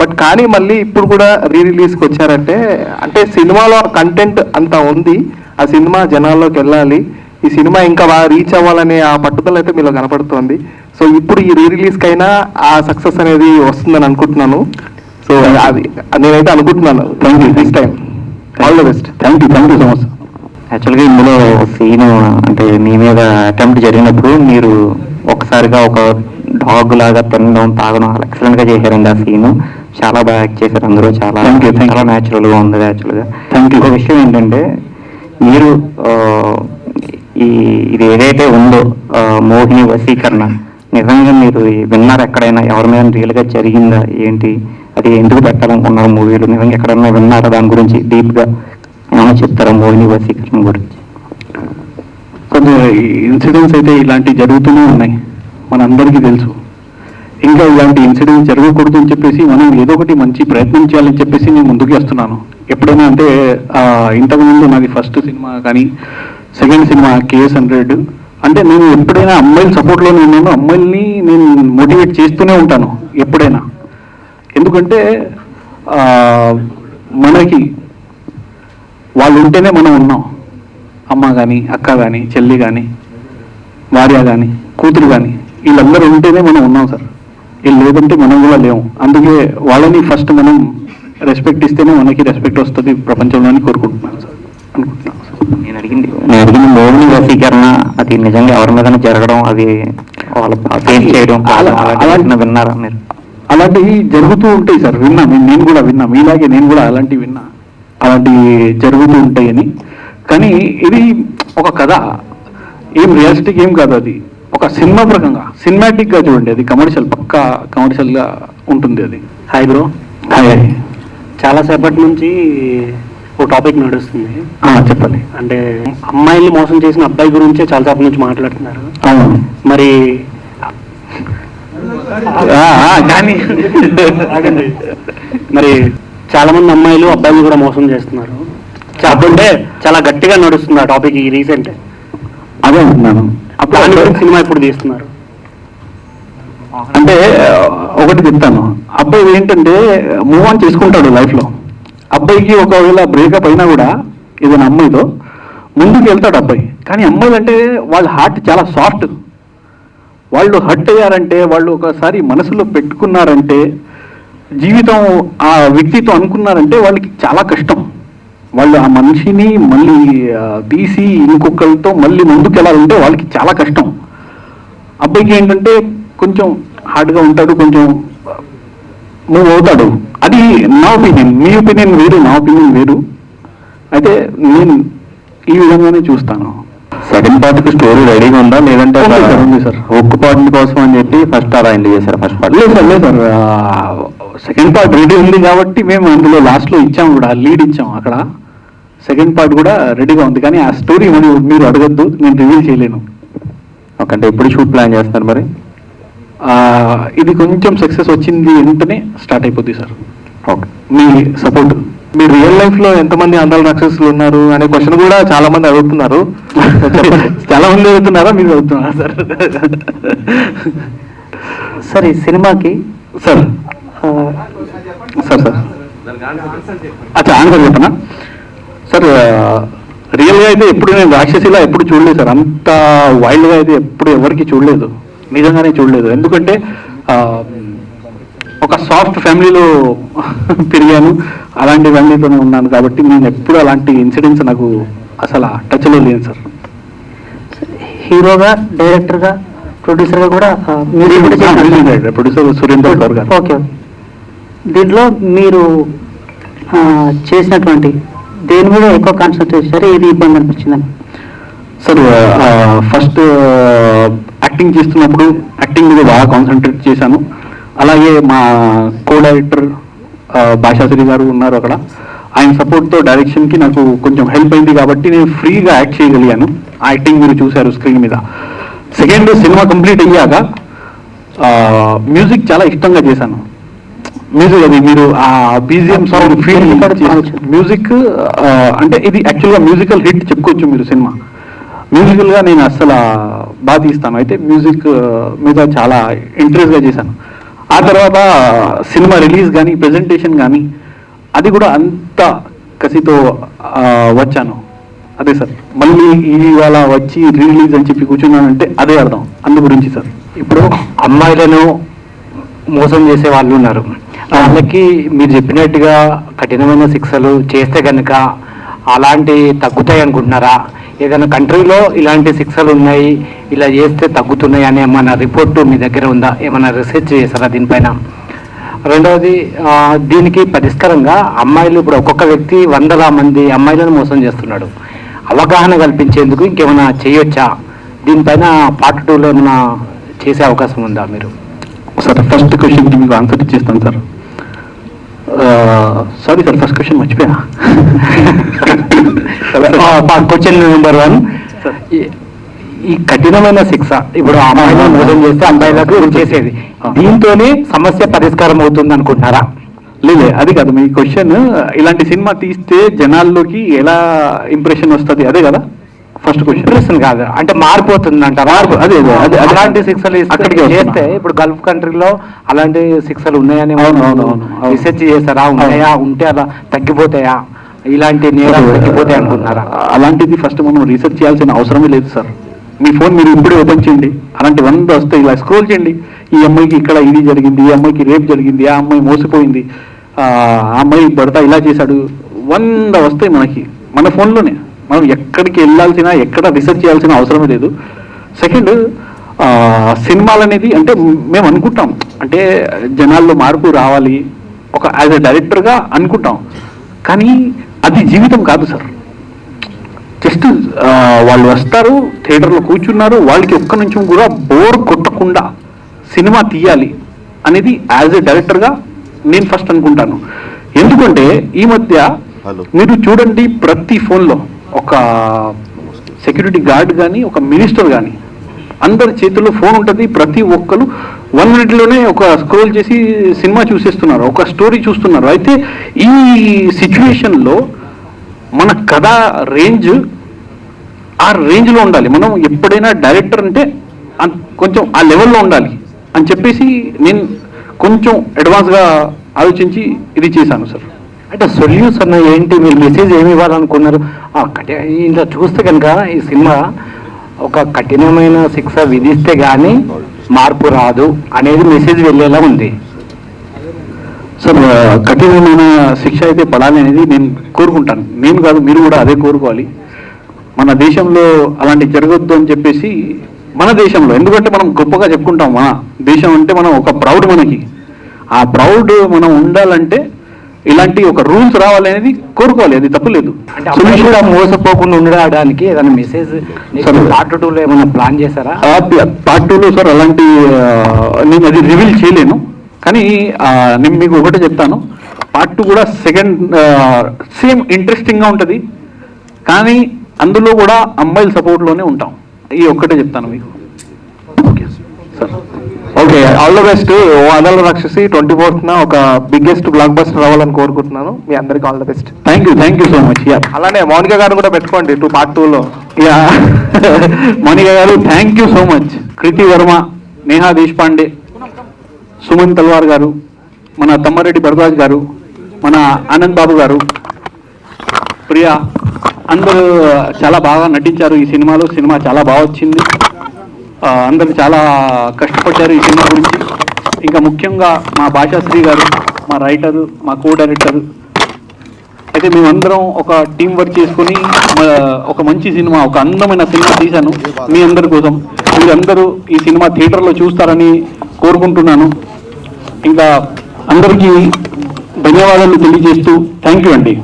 బట్ కానీ మళ్ళీ ఇప్పుడు కూడా రిలీజ్కి వచ్చారంటే అంటే సినిమాలో కంటెంట్ అంతా ఉంది, ఆ సినిమా జనాల్లోకి వెళ్ళాలి, ఈ సినిమా ఇంకా బాగా రీచ్ అవ్వాలనే ఆ పట్టుదల అయితే మీలో కనపడుతోంది. సో ఇప్పుడు ఈ రిలీజ్కి అయినా ఆ సక్సెస్ అనేది వస్తుందని అనుకుంటున్నాను. సో అది నేనైతే అనుకుంటున్నాను. Thank you. Next time all the best. Thank you so much. యాక్చువల్గా ఇందులో సీను అంటే మీ మీద అటెంప్ట్ జరిగినప్పుడు మీరు ఒకసారిగా ఒక డాగ్ లాగా తినడం తాగడం ఎక్సలెంట్గా చేశారండి. ఆ సీను చాలా బాగా యాక్ట్ చేశారు. అందరూ చాలా న్యాచురల్గా ఉంది. యాక్చువల్గా ఇంకో విషయం ఏంటంటే మీరు ఇది ఏదైతే ఉందో మోహిని వశీకరణ నిజంగా మీరు విన్నారు ఎక్కడైనా? ఎవరి మీద రియల్గా జరిగిందా ఏంటి? అది ఎందుకు పెట్టాలనుకున్నారు మూవీలు? నిజంగా ఎక్కడైనా విన్నారా? దాని గురించి డీప్గా ఏమైనా చెప్తారా మోహిని వశీకరణ గురించి? కొంచెం ఇన్సిడెంట్స్ అయితే ఇలాంటివి జరుగుతూనే ఉన్నాయి, మనందరికీ తెలుసు. ఇంకా ఇలాంటి ఇన్సిడెంట్స్ జరగకూడదు అని చెప్పేసి మనం ఏదో ఒకటి మంచి ప్రయత్నం చేయాలని చెప్పేసి నేను ముందుకు వస్తున్నాను. ఎప్పుడైనా అంటే ఇంతకుముందు నాది ఫస్ట్ సినిమా కానీ సెకండ్ సినిమా KS100 అంటే నేను ఎప్పుడైనా అమ్మాయిల సపోర్ట్లోనే ఉన్నాను. అమ్మాయిల్ని నేను మోటివేట్ చేస్తూనే ఉంటాను ఎప్పుడైనా. ఎందుకంటే మనకి వాళ్ళు ఉంటేనే మనం ఉన్నాం. అమ్మ కానీ, అక్క కానీ, చెల్లి కానీ, భార్య కానీ, కూతురు కానీ, వీళ్ళందరూ ఉంటేనే మనం ఉన్నాం సార్. వీళ్ళు లేదంటే మనం కూడా లేము. అందుకే వాళ్ళని ఫస్ట్ మనం రెస్పెక్ట్ ఇస్తేనే మనకి రెస్పెక్ట్ వస్తుంది ప్రపంచంలో కోరుకుంటున్నాను సార్, అనుకుంటున్నాను సార్. నేను అడిగింది మోహిని వశీకరణ అది నిజంగా ఎవరి మీద జరగడం, అది వాళ్ళ ఫేస్ చేయడం అలాంటి విన్నారా మీరు? అలాంటివి జరుగుతూ ఉంటాయి సార్, విన్నా. నేను కూడా విన్నా, మీలాగే నేను కూడా అలాంటివి విన్నా, అలాంటివి జరుగుతూ ఉంటాయని. కానీ ఇది ఒక కథ, ఏం రియలిస్టిక్ ఏం కాదు. అది ఒక సినిమా ప్రకంగా సినిమాటిక్గా చూడండి. అది కమర్షియల్, పక్కా కమర్షియల్గా ఉంటుంది అది. Hi bro. హాయ్. చాలాసేపటి నుంచి ఒక టాపిక్ నడుస్తుంది. చెప్పండి. అంటే అమ్మాయిల్ని మోసం చేసిన అబ్బాయి గురించే చాలాసేపటి నుంచి మాట్లాడుతున్నారు. అవును. మరి కానీ మరి చాలా మంది అమ్మాయిలు అబ్బాయిలు కూడా మోసం చేస్తున్నారు. అంటే చాలా గట్టిగా నడుస్తుంది ఆ టాపిక్ ఈ రీసెంట్. అదే అంటున్నాను. అప్పుడు సినిమా ఇప్పుడు తీస్తున్నారు. అంటే ఒకటి చెప్తాను, అబ్బాయి ఏంటంటే మూవ్ ఆన్ చేసుకుంటాడు లైఫ్లో. అబ్బాయికి ఒకవేళ బ్రేకప్ అయినా కూడా ఏదైనా అమ్మాయితో ముందుకు వెళ్తాడు అబ్బాయి. కానీ అమ్మాయిలు అంటే వాళ్ళ హార్ట్ చాలా సాఫ్ట్. వాళ్ళు హర్ట్ అయ్యారంటే, వాళ్ళు ఒకసారి మనసులో పెట్టుకున్నారంటే, జీవితం ఆ వ్యక్తితో అనుకున్నారంటే వాళ్ళకి చాలా కష్టం. వాళ్ళు ఆ మనిషిని మళ్ళీ తీసి ఇంకొకరితో మళ్ళీ ముందుకు వెళ్ళాలంటే వాళ్ళకి చాలా కష్టం. అబ్బాయికి ఏంటంటే కొంచెం హార్డ్గా ఉంటాడు, కొంచెం మూవ్ అవుతాడు. అది నా ఒపీనియన్. మీ ఒపీనియన్ వేరు, నా ఒపీనియన్ వేరు. అయితే నేను ఈ విధంగానే చూస్తాను. సెకండ్ పార్ట్కి స్టోరీ రెడీగా ఉందా, లేదంటే ఉంది సార్. ఒక్క పార్ట్ కోసం అని చెప్పి ఫస్ట్ అలా ఎండ్ చేశారు? ఫస్ట్ పార్ట్ లేదు సార్. సెకండ్ పార్ట్ రెడీ ఉంది కాబట్టి మేము అందులో లాస్ట్లో ఇచ్చాము కూడా, లీడ్ ఇచ్చాము. అక్కడ సెకండ్ పార్ట్ కూడా రెడీగా ఉంది. కానీ ఆ స్టోరీ మీరు అడగద్దు, నేను రివీల్ చేయలేను. అంటే ఎప్పుడు షూట్ ప్లాన్ చేస్తున్నారు మరి? ఇది కొంచెం సక్సెస్ వచ్చింది వెంటనే స్టార్ట్ అయిపోద్ది సార్. ఓకే. మీ సపోర్ట్. మీ రియల్ లైఫ్ లో ఎంతమంది అందాల రాక్షసులు ఉన్నారు అనే క్వశ్చన్ కూడా చాలా మంది అడుగుతున్నారు. చాలా మంది అడుగుతున్నారా, మీరు అడుగుతున్నారా సార్? సరే, సినిమాకి సార్ సార్ సార్ అచ్చా ఆన్సర్ చెప్పనా సార్? రియల్గా అయితే ఎప్పుడు నేను రాక్షసిలా ఎప్పుడు చూడలేదు సార్. అంత వైల్డ్గా అయితే ఎప్పుడు ఎవరికి చూడలేదు, నిజంగానే చూడలేదు. ఎందుకంటే ఒక సాఫ్ట్ ఫ్యామిలీలో పెరిగాను, అలాంటి ఫ్యామిలీతోనే ఉన్నాను కాబట్టి నేను ఎప్పుడు అలాంటి ఇన్సిడెంట్స్ నాకు అసలు టచ్లో లేదు సార్. హీరోగా, డైరెక్టర్గా, ప్రొడ్యూసర్గా కూడా మీరు ప్రొడ్యూసర్ సురేందర్ గౌర్ గారు. ఓకే. దీంట్లో మీరు చేసినటువంటి దేని మీద ఎక్కువ కాన్సన్ట్రేట్ చేశారు, ఏది ఇబ్బంది అనిపించిందని? సార్ ఫస్ట్ యాక్టింగ్ చేస్తున్నప్పుడు యాక్టింగ్ మీద బాగా కాన్సన్ట్రేట్ చేశాను. అలాగే మా కో డైరెక్టర్ భాషాశ్రీ గారు ఉన్నారు అక్కడ. ఆయన సపోర్ట్తో డైరెక్షన్కి నాకు కొంచెం హెల్ప్ అయింది కాబట్టి నేను ఫ్రీగా యాక్ట్ చేయగలిగాను. ఆ యాక్టింగ్ మీరు చూశారు స్క్రీన్ మీద. సెకండ్, సినిమా కంప్లీట్ అయ్యాక మ్యూజిక్ చాలా ఇష్టంగా చేశాను. మ్యూజిక్ అది మీరు ఆ బీజిఎం సాంగ్ ఫీల్ మ్యూజిక్ అంటే ఇది యాక్చువల్గా మ్యూజికల్ హిట్ చెప్పుకోవచ్చు మీరు. సినిమా మ్యూజికల్గా నేను అస్సలు బాగా తీస్తాను. అయితే మ్యూజిక్ మీద చాలా ఇంట్రెస్ట్గా చేశాను. ఆ తర్వాత సినిమా రిలీజ్ కానీ, ప్రెజెంటేషన్ కానీ, అది కూడా అంత కసితో వచ్చాను. అదే సార్, మళ్ళీ ఇవాళ వచ్చి రిలీజ్ అని చెప్పి కూర్చున్నానంటే అదే అర్థం. అందు గురించి సార్. ఇప్పుడు అమ్మాయిలను మోసం చేసే వాళ్ళు ఉన్నారు, వాళ్ళకి మీరు చెప్పినట్టుగా కఠినమైన శిక్షలు చేస్తే కనుక అలాంటి తగ్గుతాయి అనుకుంటున్నారా? ఏదైనా కంట్రీలో ఇలాంటి శిక్షలు ఉన్నాయి, ఇలా చేస్తే తగ్గుతున్నాయి అని ఏమైనా రిపోర్టు మీ దగ్గర ఉందా? ఏమైనా రీసెర్చ్ చేశారా దీనిపైన? రెండవది, దీనికి పరిష్కారంగా అమ్మాయిలు ఇప్పుడు ఒక్కొక్క వ్యక్తి 100 మంది అమ్మాయిలను మోసం చేస్తున్నాడు. అవగాహన కల్పించేందుకు ఇంకేమైనా చేయొచ్చా? దీనిపైన పార్ట్ 2లో ఏమైనా చేసే అవకాశం ఉందా మీరు? సార్ ఫస్ట్ క్వశ్చన్కి మీకు ఆన్సర్ ఇచ్చేస్తాను sir. Sorry sir, first question మర్చిపోయా. క్వశ్చన్ నెంబర్ 1, ఈ కఠినమైన శిక్ష ఇప్పుడు అమ్మాయిలను మోసం చేస్తే అమ్మాయిలకు చేసేది, దీంతోనే సమస్య పరిష్కారం అవుతుంది అనుకుంటున్నారా? లేదే, అది కాదు మీ క్వశ్చన్. ఇలాంటి సినిమా తీస్తే జనాల్లోకి ఎలా ఇంప్రెషన్ వస్తుంది, అదే కదా ఫస్ట్ క్వశ్చన్. ఇంప్రెషన్ కాదు, అంటే మారిపోతుంది అంట. అదే అలాంటి శిక్షలు అక్కడికి చేస్తే ఇప్పుడు గల్ఫ్ కంట్రీలో అలాంటి శిక్షలు ఉన్నాయని రీసెర్చ్ చేస్తారా? ఉన్నాయా? ఉంటే అలా తగ్గిపోతాయా? ఇలాంటి నేరాలు తగ్గిపోతాయి అనుకుంటున్నారా? అలాంటిది ఫస్ట్ మనం రీసెర్చ్ చేయాల్సిన అవసరమే లేదు సార్. మీ ఫోన్ మీరు ఇప్పుడే ఓపెన్ చేయండి, అలాంటి 100 వస్తాయి. ఇలా స్క్రోల్ చేయండి. ఈ అమ్మాయికి ఇక్కడ ఇది జరిగింది, ఈ అమ్మాయికి రేప్ జరిగింది, ఆ అమ్మాయి మోసపోయింది, ఆ అమ్మాయి భర్త ఇలా చేశాడు, 100 వస్తాయి మనకి మన ఫోన్లోనే. మనం ఎక్కడికి వెళ్ళాల్సిన, ఎక్కడ రీసెర్చ్ చేయాల్సిన అవసరమే లేదు. సెకండ్, సినిమాలు అనేది అంటే మేము అనుకుంటాం, అంటే జనాల్లో మార్పు రావాలి ఒక యాజ్ ఎ డైరెక్టర్గా అనుకుంటాం, కానీ అది జీవితం కాదు సార్. జస్ట్ వాళ్ళు వస్తారు, థియేటర్లో కూర్చున్నారు, వాళ్ళకి ఒక్క నిమిషం కూడా బోర్ కొట్టకుండా సినిమా తీయాలి అనేది యాజ్ ఎ డైరెక్టర్గా నేను ఫస్ట్ అనుకుంటాను. ఎందుకంటే ఈ మధ్య మీరు చూడండి, ప్రతి ఫోన్లో ఒక సెక్యూరిటీ గార్డ్ కానీ, ఒక మినిస్టర్ కానీ, అందరి చేతుల్లో ఫోన్ ఉంటుంది. ప్రతి ఒక్కరు 1 మినిట్లోనే ఒక స్క్రోల్ చేసి సినిమా చూసేస్తున్నారు, ఒక స్టోరీ చూస్తున్నారు. అయితే ఈ సిచ్యువేషన్లో మన కథ రేంజ్ ఆ రేంజ్లో ఉండాలి. మనం ఎప్పుడైనా డైరెక్టర్ అంటే కొంచెం ఆ లెవెల్లో ఉండాలి అని చెప్పేసి నేను కొంచెం అడ్వాన్స్గా ఆలోచించి ఇది చేశాను సార్. అంటే సొల్యూషన్ ఏంటి? మీరు మెసేజ్ ఏమి ఇవ్వాలనుకున్నారు? ఇంట్లో చూస్తే కనుక ఈ సినిమా ఒక కఠినమైన శిక్ష విధిస్తే కానీ మార్పు రాదు అనేది మెసేజ్ వెళ్ళేలా ఉంది. సార్ కఠినమైన శిక్ష అయితే పడాలి అనేది నేను కోరుకుంటాను. నేను కాదు, మీరు కూడా అదే కోరుకోవాలి. మన దేశంలో అలాంటి జరగొద్దు అని చెప్పేసి, మన దేశంలో, ఎందుకంటే మనం గొప్పగా చెప్పుకుంటాం మన దేశం అంటే మనం ఒక ప్రౌడ్, మనకి ఆ ప్రౌడ్ మనం ఉండాలంటే ఇలాంటి ఒక రూల్స్ రావాలి అనేది కోరుకోవాలి. అది తప్పులేదు. అంటే అమ్మాయిలు కూడా మోసపోకుండా ఉండడానికి ఏదైనా మెసేజ్ పార్ట్ 2లో ఏమైనా ప్లాన్ చేశారా? పార్ట్ 2లో సార్ అలాంటి నేను అది రివీల్ చేయలేను. కానీ నేను మీకు ఒకటే చెప్తాను, పార్ట్ 2 కూడా సెకండ్ సేమ్ ఇంట్రెస్టింగ్గా ఉంటుంది. కానీ అందులో కూడా అమ్మాయిల సపోర్ట్లోనే ఉంటాం. ఈ ఒక్కటే చెప్తాను మీకు. Okay sir. Okay, all the best. ఓ అదల రాక్షసి 24th ఒక బిగ్గెస్ట్ బ్లాక్ బస్టర్ రావాలని కోరుకుంటున్నాను. మీ అందరికి all the best. Thank you so much. Yeah, అలానే మౌనిక గారు కూడా పెట్టుకోండి పార్ట్ 2లో. యా మౌనిక గారు థ్యాంక్ యూ సో మచ్. కృతి వర్మ, నేహా దేశపాండే, సుమన్ తల్వార్ గారు, మన తమ్మారెడ్డి భరద్వాజ్ గారు, మన ఆనంద్ బాబు గారు, ప్రియా, అందరూ చాలా బాగా నటించారు ఈ సినిమాలో. సినిమా చాలా బాగా వచ్చింది. అందరూ చాలా కష్టపడ్డారు ఈ సినిమా గురించి. ఇంకా ముఖ్యంగా మా భాషాశ్రీ గారు, మా రైటరు, మా కో డైరెక్టర్. అయితే మేమందరం ఒక టీం వర్క్ చేసుకుని ఒక మంచి సినిమా, ఒక అందమైన సినిమా తీశాను మీ అందరి కోసం. మీరందరూ ఈ సినిమా థియేటర్లో చూస్తారని కోరుకుంటున్నాను. ఇంకా అందరికీ ధన్యవాదాలు తెలియజేస్తూ థ్యాంక్ యూ అండి.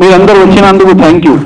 మీరందరూ వచ్చినందుకు థ్యాంక్ యూ.